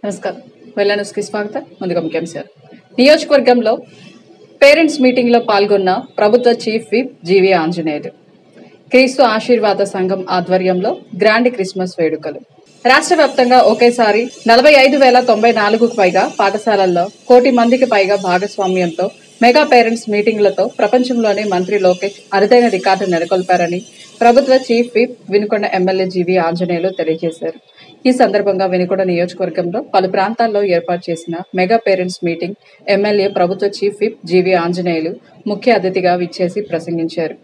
నమస్కారం. వెల్లనూస్కి స్వాగతం. ముందుగా ముఖ్యాంశాలు. నియోజకవర్గంలో పేరెంట్స్ మీటింగ్లో పాల్గొన్న ప్రభుత్వ చీఫ్ విప్ జీవి ఆంజనేయులు. క్రీస్తు ఆశీర్వాద సంఘం ఆధ్వర్యంలో గ్రాండ్ క్రిస్మస్ వేడుకలు. రాష్ట్ర వ్యాప్తంగా ఒకేసారి 45,094కు పైగా పాఠశాలల్లో 1 కోటి మందికి పైగా భాగస్వామ్యంతో మెగా పేరెంట్స్ మీటింగ్లతో ప్రపంచంలోనే మంత్రి లోకేష్ అరుదైన రికార్డు నెలకొల్పారని ప్రభుత్వ చీఫ్ విప్ వినుకొండ ఎమ్మెల్యే జీవి ఆంజనేయులు తెలియజేశారు. ఈ సందర్భంగా వినుకొండ నియోజకవర్గంలో పలు ప్రాంతాల్లో ఏర్పాటు చేసిన మెగా పేరెంట్స్ మీటింగ్ ఎమ్మెల్యే ప్రభుత్వ చీఫ్ విప్ జీవి ఆంజనేయులు ముఖ్య అతిథిగా విచ్చేసి ప్రసంగించారు.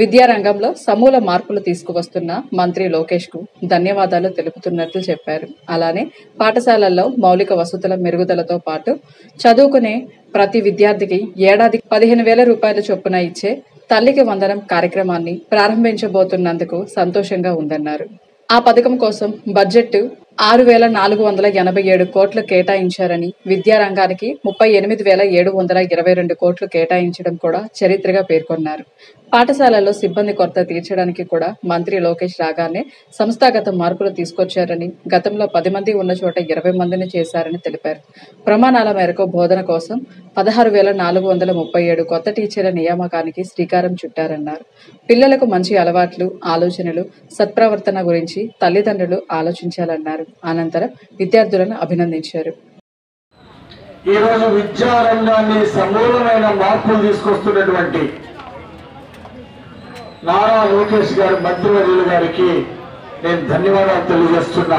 విద్యారంగంలో సమూల మార్పులు తీసుకువస్తున్న మంత్రి లోకేష్ కు ధన్యవాదాలు తెలుపుతున్నట్లు చెప్పారు. అలానే పాఠశాలల్లో మౌలిక వసతుల మెరుగుదలతో పాటు చదువుకునే ప్రతి విద్యార్థికి ఏడాదికి 15,000 రూపాయల చొప్పున ఇచ్చే తల్లికి వందనం కార్యక్రమాన్ని ప్రారంభించబోతున్నందుకు సంతోషంగా ఉందన్నారు. ఆ పథకం కోసం బడ్జెట్ 6,487 కోట్లు కేటాయించారని, విద్యారంగానికి 38,722 కోట్లు కేటాయించడం కూడా చరిత్రగా పేర్కొన్నారు. పాఠశాలల్లో సిబ్బంది కొరత తీర్చడానికి కూడా మంత్రి లోకేష్ రాగానే సంస్థాగత మార్పులు తీసుకొచ్చారని, గతంలో 10 మంది ఉన్న చోట 20 మందిని చేశారని తెలిపారు. ప్రమాణాల మేరకు బోధన కోసం 16,437 కొత్త టీచర్ల నియామకానికి శ్రీకారం చుట్టారన్నారు. పిల్లలకు మంచి అలవాట్లు, ఆలోచనలు, సత్ప్రవర్తన గురించి తల్లిదండ్రులు ఆలోచించాలన్నారు. అనంతరం విద్యార్థులను అభినందించారు. ఈ రోజు విద్యారంగాన్ని సమూలమైన మార్పులు తీసుకొస్తున్నటువంటి నారా లోకేష్ గారు మంత్రివర్యులు గారికి నేను ధన్యవాదాలు తెలియజేస్తున్నా.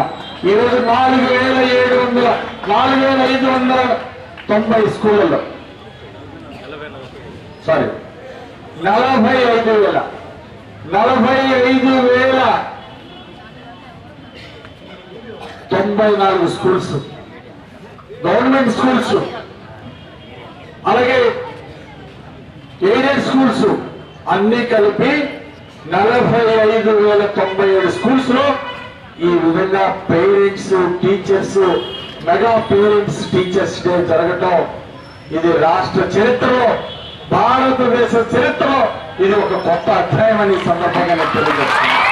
ఈరోజు 4,590 స్కూళ్ళలో 45,094 స్కూల్స్, గవర్నమెంట్ స్కూల్స్, అలాగే ఎయిడెడ్ స్కూల్స్ అన్ని కలిపి 45,097 స్కూల్స్ లో ఈ విధంగా parents teachers mega parents teachers day జరగటం ఇది రాష్ట్ర చరిత్రలో, భారతదేశ చరిత్రలో ఇది ఒక కొత్త అధ్యాయం అని సందర్భంగా నేను తెలియజేస్తున్నాను.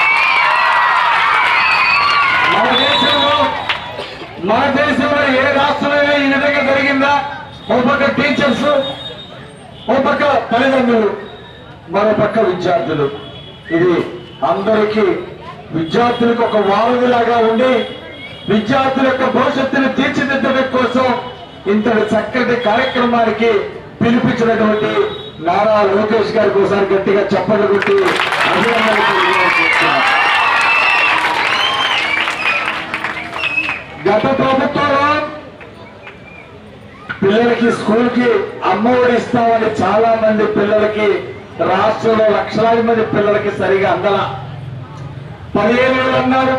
మన దేశంలో ఏ రాష్ట్రంలో ఈ విధంగా జరిగిందా? ఓ పక్క టీచర్స్, ఓ పక్క తల్లిదండ్రులు, మరో పక్క విద్యార్థులు. ఇది అందరికీ విద్యార్థులకు ఒక వారధిలాగా ఉండి విద్యార్థుల యొక్క భవిష్యత్తును తీర్చిదిద్దడం కోసం ఇంతటి చక్కటి కార్యక్రమానికి పిలిపించినటువంటి నారా లోకేష్ గారికి ఒకసారి గట్టిగా చప్పట్లు కొట్టి అభినందనలు తెలియజేస్తున్నాను. గత ప్రభుత్వంలో పిల్లలకి స్కూల్ కి అమ్మఒడి ఇస్తామని చాలా మంది పిల్లలకి రాష్ట్రంలో లక్షలాది మంది పిల్లలకి సరిగా అందల 15,000 అన్నారు,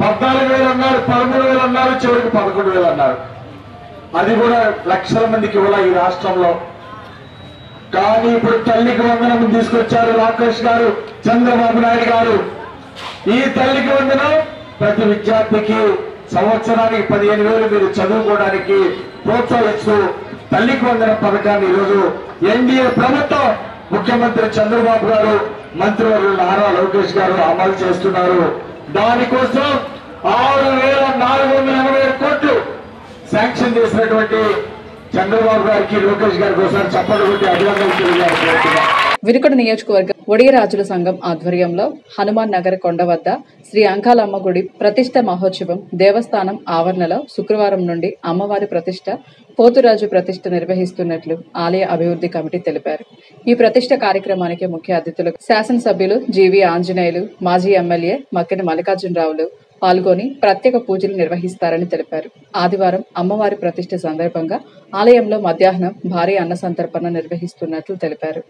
14,000 అన్నారు, 13,000 అన్నారు, చివరికి 11,000 అన్నారు. అది కూడా లక్షల మందికి ఇవ్వాల ఈ రాష్ట్రంలో. కానీ ఇప్పుడు తల్లికి వందనం తీసుకొచ్చారు లోకేష్ గారు, చంద్రబాబు నాయుడు గారు. ఈ తల్లికి వందనం ప్రతి విద్యార్థికి సంవత్సరానికి 15,000 మీరు చదువుకోవడానికి ప్రోత్సహిస్తూ తల్లికి వందన పథకాన్ని ఈరోజు ఎన్డీఏ ప్రభుత్వం, ముఖ్యమంత్రి చంద్రబాబు గారు, మంత్రివర్యులు నారా లోకేష్ గారు అమలు చేస్తున్నారు. దానికోసం 6,487 కోట్లు శాంక్షన్ చేసినటువంటి చంద్రబాబు గారికి, లోకేష్ గారికి ఒకసారి చప్పట్లు కొట్టి అభినందనలు తెలియజేస్తున్నారు. వినుకొండ నియోజకవర్గం ఒడియరాజుల సంఘం ఆధ్వర్యంలో హనుమాన్ నగర్ కొండ వద్ద శ్రీ అంకాలమ్మ గుడి ప్రతిష్ట మహోత్సవం దేవస్థానం ఆవరణలో శుక్రవారం నుండి అమ్మవారి ప్రతిష్ట, పోతురాజు ప్రతిష్ట నిర్వహిస్తున్నట్లు ఆలయ అభివృద్ధి కమిటీ తెలిపారు. ఈ ప్రతిష్ట కార్యక్రమానికి ముఖ్య అతిథులు శాసనసభ్యులు జీవి ఆంజనేయులు, మాజీ ఎమ్మెల్యే మక్కిన మల్లికార్జునరావులు పాల్గొని ప్రత్యేక పూజలు నిర్వహిస్తారని తెలిపారు. ఆదివారం అమ్మవారి ప్రతిష్ట సందర్భంగా ఆలయంలో మధ్యాహ్నం భారీ అన్న సంతర్పణ నిర్వహిస్తున్నట్లు తెలిపారు.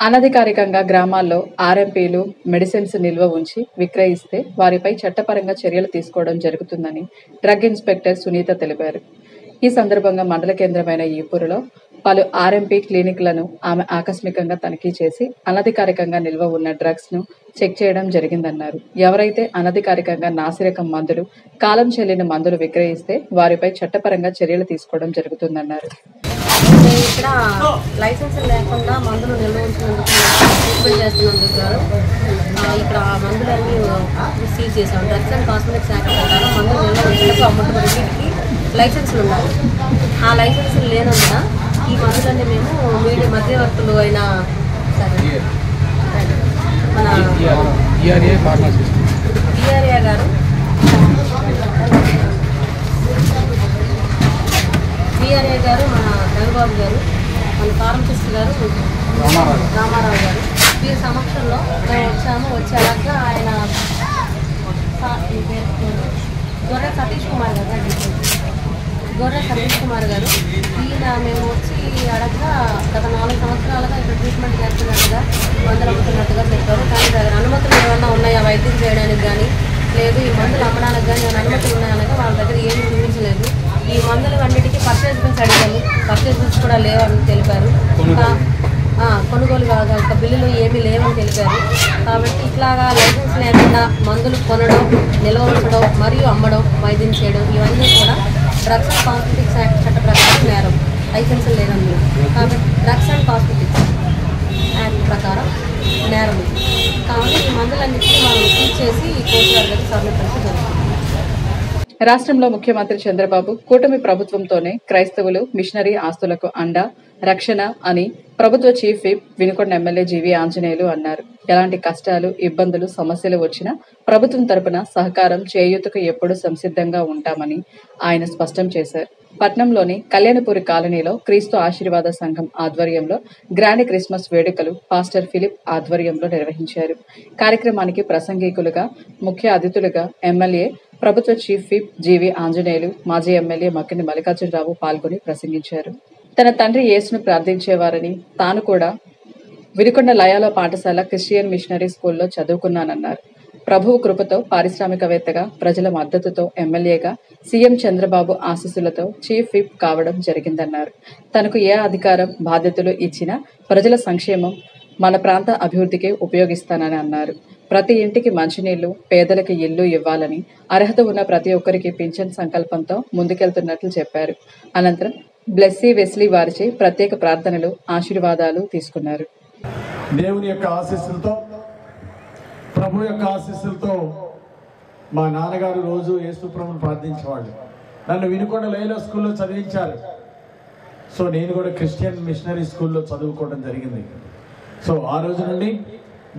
అనధికారికంగా గ్రామాల్లో ఆర్ఎంపీలు మెడిసిన్స్ నిల్వ ఉంచి విక్రయిస్తే వారిపై చట్టపరంగా చర్యలు తీసుకోవడం జరుగుతుందని డ్రగ్ ఇన్స్పెక్టర్ సునీత తెలిపారు. ఈ సందర్భంగా మండల కేంద్రమైన ఈపూరులో పలు ఆర్ఎంపీ క్లినిక్లను ఆమె ఆకస్మికంగా తనిఖీ చేసి అనధికారికంగా నిల్వ ఉన్న డ్రగ్స్ ను చెక్ చేయడం జరిగిందన్నారు. ఎవరైతే అనధికారికంగా నాసిరకం మందులు, కాలం చెల్లిన మందులు విక్రయిస్తే వారిపై చట్టపరంగా చర్యలు తీసుకోవడం జరుగుతుందన్నారు. ఇక్కడ లైసెన్స్ లేకుండా మందులు నిల్వ ఉంచినందుకు ట్రీట్మెంట్ చేస్తున్నందుకు గారు ఇక్కడ మందులన్నీ సీజ్ చేశాం. డ్రగ్స్ అండ్ కాస్మెటిక్స్ యాక్ట్ ప్రకారం మందులు నిల్వ ఉంచేందుకు అమ్ముతున్న వీటికి లైసెన్సులు ఉండాలి. ఆ లైసెన్సులు లేనందున ఈ మందులన్నీ మేము మీడియా మధ్యవర్తులు అయిన మన ఈఆర్ఏ గారు బీఆర్ఏ గారు, మన రవిబాబు గారు, మన ఫార్మసిస్ట్ గారు రామారావు గారు వీరి సమక్షంలో మేము వచ్చి అలాగా ఆయన గొర్రె సతీష్ కుమార్ గారు ఈయన మేము వచ్చి అడగగా గత 4 సంవత్సరాలుగా ఇక్కడ ట్రీట్మెంట్ చేస్తున్నట్టుగా మందులు అమ్ముతున్నట్టుగా చెప్పారు. కానీ దగ్గర అనుమతులు ఏమన్నా ఉన్నాయా వైద్యం చేయడానికి కానీ, లేదు ఈ మందులు అమ్మడానికి కానీ ఏమైనా అనుమతులు ఉన్నాయనగా వాళ్ళ దగ్గర ఏమీ చూపించలేదు. ఈ మందులు అన్నిటికీ పర్చేజ్ బిల్స్ అడిగాము, పర్చేజ్ బిల్స్ కూడా లేవని తెలిపారు. కొనుగోలు కాక బిల్లులు ఏమీ లేవని తెలిపారు. కాబట్టి ఇట్లాగా లైసెన్స్ లేకుండా మందులు కొనడం, నిల్వ ఉంచడం మరియు అమ్మడం, వైద్యం చేయడం ఇవన్నీ కూడా డ్రగ్స్ అండ్ కాస్మెటిక్స్ యాక్ట్ చట్ట ప్రకారం నేరం. లైసెన్స్ లేనందుకు కాబట్టి డ్రగ్స్ అండ్ కాస్మెటిక్స్ యాక్ట్ ప్రకారం నేరం. కాబట్టి ఈ మందులన్నింటినీ మనం సీజ్ చేసి కోర్టు గారికి సమర్పించడం జరుగుతుంది. రాష్ట్రంలో ముఖ్యమంత్రి చంద్రబాబు కూటమి ప్రభుత్వంతోనే క్రైస్తవులు మిషనరీ ఆస్తులకు అండ, రక్షణ అని ప్రభుత్వ chief whip Vinukonda MLA GV Anjaneyulu అన్నారు. ఎలాంటి కష్టాలు, ఇబ్బందులు, సమస్యలు వచ్చినా ప్రభుత్వం తరపున సహకారం, చేయూతకు ఎప్పుడూ సంసిద్ధంగా ఉంటామని ఆయన స్పష్టం చేశారు. పట్నంలోని కళ్యాణపురి కాలనీలో క్రీస్తు ఆశీర్వాద సంఘం ఆధ్వర్యంలో గ్రాండ్ క్రిస్మస్ వేడుకలు పాస్టర్ ఫిలిప్ ఆధ్వర్యంలో నిర్వహించారు. కార్యక్రమానికి ప్రసంగికులుగా, ముఖ్య అతిథులుగా ఎమ్మెల్యే, ప్రభుత్వ చీఫ్ విప్ జీవీ ఆంజనేయులు, మాజీ ఎమ్మెల్యే మక్కిని మల్లికార్జునరావు పాల్గొని ప్రసంగించారు. తన తండ్రి యేసును ప్రార్థించేవారని, తాను కూడా వినుకొండ లయాలో పాఠశాల క్రిస్టియన్ మిషనరీ స్కూల్లో చదువుకున్నానన్నారు. ప్రభువు కృపతో పారిశ్రామికవేత్తగా, ప్రజల మద్దతుతో ఎమ్మెల్యేగా, సీఎం చంద్రబాబు ఆశీస్సులతో చీఫ్ విప్ కావడం జరిగిందన్నారు. తనకు ఏ అధికారం, బాధ్యతలు ఇచ్చినా ప్రజల సంక్షేమం, మన ప్రాంత అభివృద్ధికి ఉపయోగిస్తానని అన్నారు. ప్రతి ఇంటికి మంచినీళ్లు, పేదలకు ఇల్లు ఇవ్వాలని, అర్హత ఉన్న ప్రతి ఒక్కరికి పింఛన్ సంకల్పంతో ముందుకెళ్తున్నట్లు చెప్పారు. అనంతరం బ్లెస్సీ వెస్లీ వారిచే ప్రత్యేక ప్రార్థనలు, ఆశీర్వాదాలు తీసుకున్నారు. దేవుని యొక్క ఆశీస్సులతో, ప్రభు యొక్క ఆశీస్సులతో మా నాన్నగారు రోజు యేసు ప్రభువును ప్రార్థించేవాళ్ళు. నన్ను వినుకొండ లైలో స్కూల్లో చదివించారు. సో నేను కూడా క్రిస్టియన్ మిషనరీ స్కూల్లో చదువుకోవడం జరిగింది. సో ఆ రోజు నుండి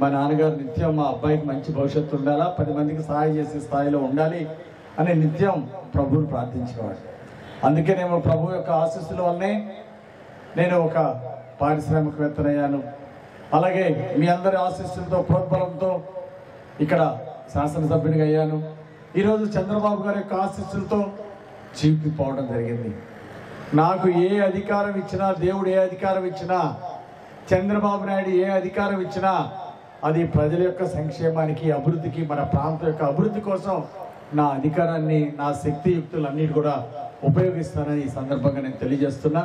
మా నాన్నగారు నిత్యం మా అబ్బాయికి మంచి భవిష్యత్తు ఉండాలా, 10 మందికి సహాయం చేసే స్థాయిలో ఉండాలి అని నిత్యం ప్రభువును ప్రార్థించేవాడు. అందుకేనేమో ప్రభు యొక్క ఆశీస్సుల వల్లనే నేను ఒక పారిశ్రామికవేత్తనయ్యాను. అలాగే మీ అందరి ఆశీస్సులతో, ప్రోద్బలంతో ఇక్కడ శాసనసభ్యునిగా అయ్యాను. ఈరోజు చంద్రబాబు గారి యొక్క ఆశీస్సులతో చీఫ్ పోవడం జరిగింది. నాకు ఏ అధికారం ఇచ్చినా, దేవుడు ఏ అధికారం ఇచ్చినా, చంద్రబాబు నాయుడు ఏ అధికారం ఇచ్చినా అది ప్రజల యొక్క సంక్షేమానికి, అభివృద్ధికి, మన ప్రాంతం యొక్క అభివృద్ధి కోసం నా అధికారాన్ని, నా శక్తియుక్తులన్నిటి కూడా ఉపయోగిస్తానని ఈ సందర్భంగా నేను తెలియజేస్తున్నా.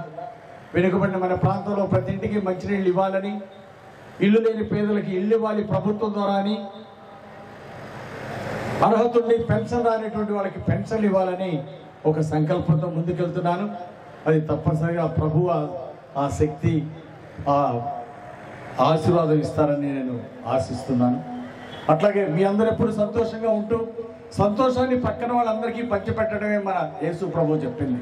వెనుకబడిన మన ప్రాంతంలో ప్రతి ఇంటికి మంచినీళ్ళు ఇవ్వాలని, ఇల్లు లేని పేదలకి ఇల్లు ఇవ్వాలి ప్రభుత్వం ద్వారా అని, అర్హత ఉండి పెన్షన్ రానటువంటి వాళ్ళకి పెన్షన్లు ఇవ్వాలని ఒక సంకల్పంతో ముందుకెళ్తున్నాను. అది తప్పనిసరిగా ప్రభు ఆ శక్తి, ఆ ఆశీర్వాదం ఇస్తారని నేను ఆశిస్తున్నాను. అట్లాగే మీ అందరూ ఎప్పుడు సంతోషంగా ఉంటూ సంతోషాన్ని పక్కన వాళ్ళందరికీ పంచిపెట్టడమే మన యేసు ప్రభు చెప్పింది.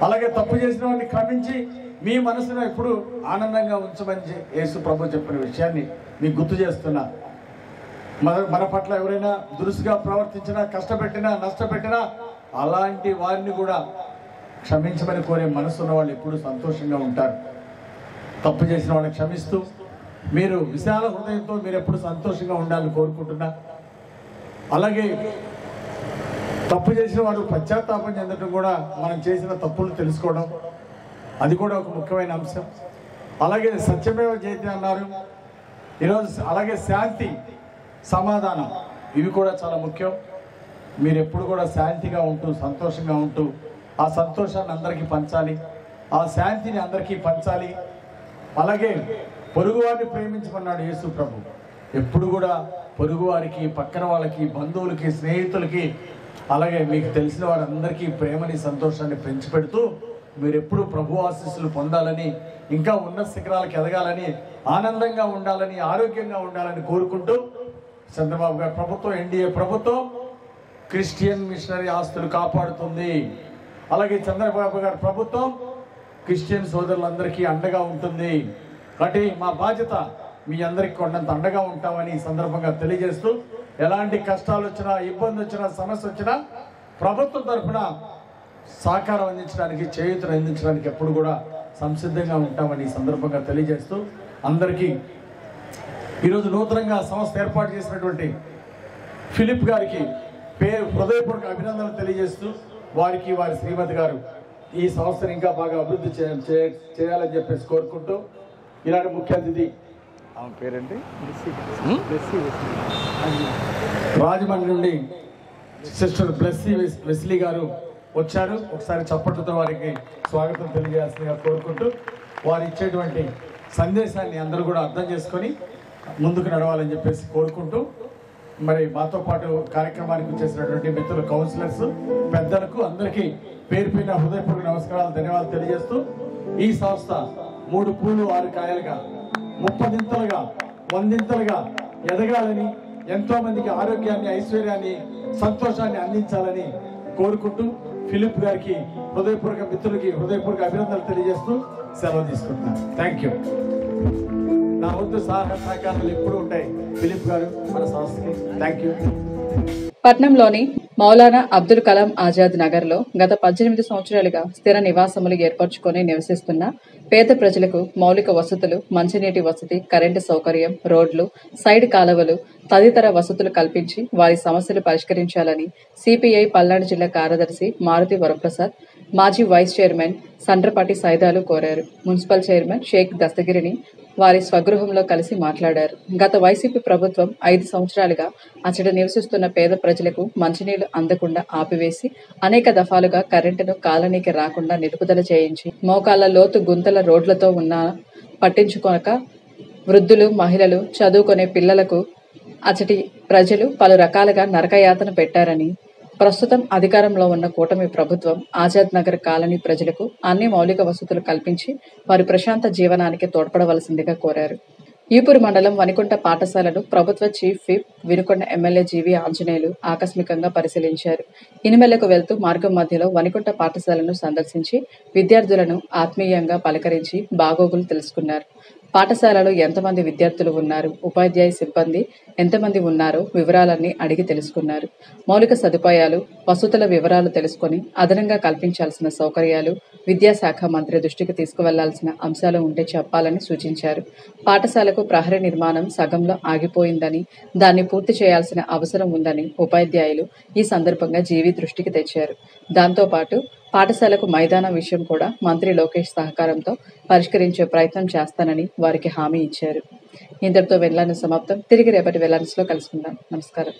అలాగే తప్పు చేసిన వాడిని క్షమించి మీ మనసును ఎప్పుడు ఆనందంగా ఉంచమని యేసు ప్రభు చెప్పిన విషయాన్ని మీకు గుర్తు చేస్తున్నా. మన పట్ల ఎవరైనా దురుసుగా ప్రవర్తించినా, కష్టపెట్టినా, నష్టపెట్టినా అలాంటి వారిని కూడా క్షమించమని కోరే మనసున్న వాళ్ళు ఎప్పుడు సంతోషంగా ఉంటారు. తప్పు చేసిన వాళ్ళని క్షమిస్తూ మీరు విశాల హృదయంతో మీరు ఎప్పుడు సంతోషంగా ఉండాలని కోరుకుంటున్నా. అలాగే తప్పు చేసిన వాడు పశ్చాత్తాపం చెందడం కూడా, మనం చేసిన తప్పులు తెలుసుకోవడం, అది కూడా ఒక ముఖ్యమైన అంశం. అలాగే సత్యమేవ జయతే అన్నారు. ఈరోజు అలాగే శాంతి, సమాధానం, ఇవి కూడా చాలా ముఖ్యం. మీరు ఎప్పుడు కూడా శాంతిగా ఉంటూ సంతోషంగా ఉంటూ ఆ సంతోషాన్ని అందరికీ పంచాలి, ఆ శాంతిని అందరికీ పంచాలి. అలాగే పొరుగువారిని ప్రేమించమన్నాడు యేసు ప్రభు. ఎప్పుడు కూడా పొరుగువారికి, పక్కన వాళ్ళకి, బంధువులకి, స్నేహితులకి, అలాగే మీకు తెలిసిన వారందరికీ ప్రేమని, సంతోషాన్ని పెంచిపెడుతూ మీరు ఎప్పుడు ప్రభు ఆశీస్సులు పొందాలని, ఇంకా ఉన్నత శిఖరాలకు ఎదగాలని, ఆనందంగా ఉండాలని, ఆరోగ్యంగా ఉండాలని కోరుకుంటూ చంద్రబాబు గారి ప్రభుత్వం, ఎన్డీఏ ప్రభుత్వం క్రిస్టియన్ మిషనరీ ఆస్తులు కాపాడుతుంది. అలాగే చంద్రబాబు గారి ప్రభుత్వం క్రిస్టియన్ సోదరులందరికీ అండగా ఉంటుంది. కాబట్టి మా బాధ్యత మీ అందరికీ కొండంత అండగా ఉంటామని ఈ సందర్భంగా తెలియజేస్తూ, ఎలాంటి కష్టాలు వచ్చినా, ఇబ్బంది వచ్చినా, సమస్య వచ్చినా ప్రభుత్వం తరఫున సహకారం అందించడానికి, చేయూతను అందించడానికి ఎప్పుడు కూడా సంసిద్ధంగా ఉంటామని ఈ సందర్భంగా తెలియజేస్తూ, అందరికీ ఈరోజు నూతనంగా సంస్థ ఏర్పాటు చేసినటువంటి ఫిలిప్ గారికి హృదయపూర్వక అభినందనలు తెలియజేస్తూ, వారికి వారి శ్రీమతి గారు ఈ సంస్థను ఇంకా బాగా అభివృద్ధి చేయాలని చెప్పేసి కోరుకుంటూ, ఇలాంటి ముఖ్య అతిథి ఆమె పేరేంటి, రాజమండ్రి నుండి సిస్టర్ బ్లెస్సీ వెస్లీ గారు వచ్చారు. ఒకసారి చప్పట్లతో వారికి స్వాగతం తెలియజేయాల్సిందిగా కోరుకుంటూ, వారు ఇచ్చేటువంటి సందేశాన్ని అందరూ కూడా అర్థం చేసుకొని ముందుకు నడవాలని చెప్పేసి కోరుకుంటూ, మరి మాతో పాటు కార్యక్రమానికి చేసినటువంటి మిత్రులు, కౌన్సిలర్స్, పెద్దలకు అందరికీ పేరు పేరున హృదయపూర్వక నమస్కారాలు, ధన్యవాదాలు తెలియజేస్తూ, ఈ సంస్థ 3 పూలు 6 కాయలుగా 30ంతలుగా 100ంతలుగా ఎదగాలని, ఎంతో మందికి ఆరోగ్యాన్ని, ఐశ్వర్యాన్ని, సంతోషాన్ని అందించాలని కోరుకుంటూ, ఫిలిప్ గారికి హృదయపూర్వక, మిత్రులకి హృదయపూర్వక అభినందనలు తెలియజేస్తూ సెలవు తీసుకుంటున్నాను. Thank you. నా వద్దు సహకారాలు ఎప్పుడు ఉంటాయి ఫిలిప్ గారు మన సంస్థకి. Thank you. పట్నంలోని మౌలానా అబ్దుల్ కలాం ఆజాద్ నగర్లో గత 18 సంవత్సరాలుగా స్థిర నివాసములు ఏర్పరచుకొని నివసిస్తున్న పేద ప్రజలకు మౌలిక వసతులు, మంచినీటి వసతి, కరెంటు సౌకర్యం, రోడ్లు, సైడ్ కాలువలు తదితర వసతులు కల్పించి వారి సమస్యలు పరిష్కరించాలని సిపిఐ పల్నాడు జిల్లా కార్యదర్శి మారుతి వరప్రసాద్, మాజీ వైస్ చైర్మన్ సండ్రపాటి సైదాలు కోరారు. మున్సిపల్ చైర్మన్ షేక్ దస్తగిరిని వారి స్వగృహంలో కలిసి మాట్లాడారు. గత వైసీపీ ప్రభుత్వం 5 సంవత్సరాలుగా అచట నివసిస్తున్న పేద ప్రజలకు మంచినీళ్లు అందకుండా ఆపివేసి అనేక దఫాలుగా కరెంటును కాలనీకి రాకుండా నిలుపుదల చేయించి మోకాళ్ల లోతు గుంతల రోడ్లతో ఉన్న పట్టించుకోక వృద్ధులు, మహిళలు, చదువుకునే పిల్లలకు అచటి ప్రజలు పలు రకాలుగా నరకయాతన పెట్టారని, ప్రస్తుతం అధికారంలో ఉన్న కూటమి ప్రభుత్వం ఆజాద్ నగర్ కాలనీ ప్రజలకు అన్ని మౌలిక వసతులు కల్పించి వారి ప్రశాంత జీవనానికి తోడ్పడవలసిందిగా కోరారు. ఈపూరు మండలం వనికుంట పాఠశాలను ప్రభుత్వ చీఫ్ విప్ వినుకొండ ఎమ్మెల్యే జీవి ఆంజనేయులు ఆకస్మికంగా పరిశీలించారు. ఇనిమెల్లకు వెళ్తూ మార్గం మధ్యలో వనికుంట పాఠశాలను సందర్శించి విద్యార్థులను ఆత్మీయంగా పలకరించి బాగోగులు తెలుసుకున్నారు. పాఠశాలలో ఎంతమంది విద్యార్థులు ఉన్నారు, ఉపాధ్యాయ సిబ్బంది ఎంతమంది ఉన్నారో వివరాలన్నీ అడిగి తెలుసుకున్నారు. మౌలిక సదుపాయాలు, వసతుల వివరాలు తెలుసుకొని అదనంగా కల్పించాల్సిన సౌకర్యాలు విద్యాశాఖ మంత్రి దృష్టికి తీసుకువెళ్లాల్సిన అంశాలు ఉంటే చెప్పాలని సూచించారు. పాఠశాలకు ప్రహరీ నిర్మాణం సగంలో ఆగిపోయిందని, దాన్ని పూర్తి చేయాల్సిన అవసరం ఉందని ఉపాధ్యాయులు ఈ సందర్భంగా జీవి దృష్టికి తెచ్చారు. దాంతోపాటు పాఠశాలకు మైదానం విషయం కూడా మంత్రి లోకేష్ సహకారంతో పరిష్కరించే ప్రయత్నం చేస్తానని వారికి హామీ ఇచ్చారు. ఇంతటితో వెళ్లాను సమాప్తం. తిరిగి రేపటి వెళ్లాన్స్లో కలుసుకుందాం. నమస్కారం.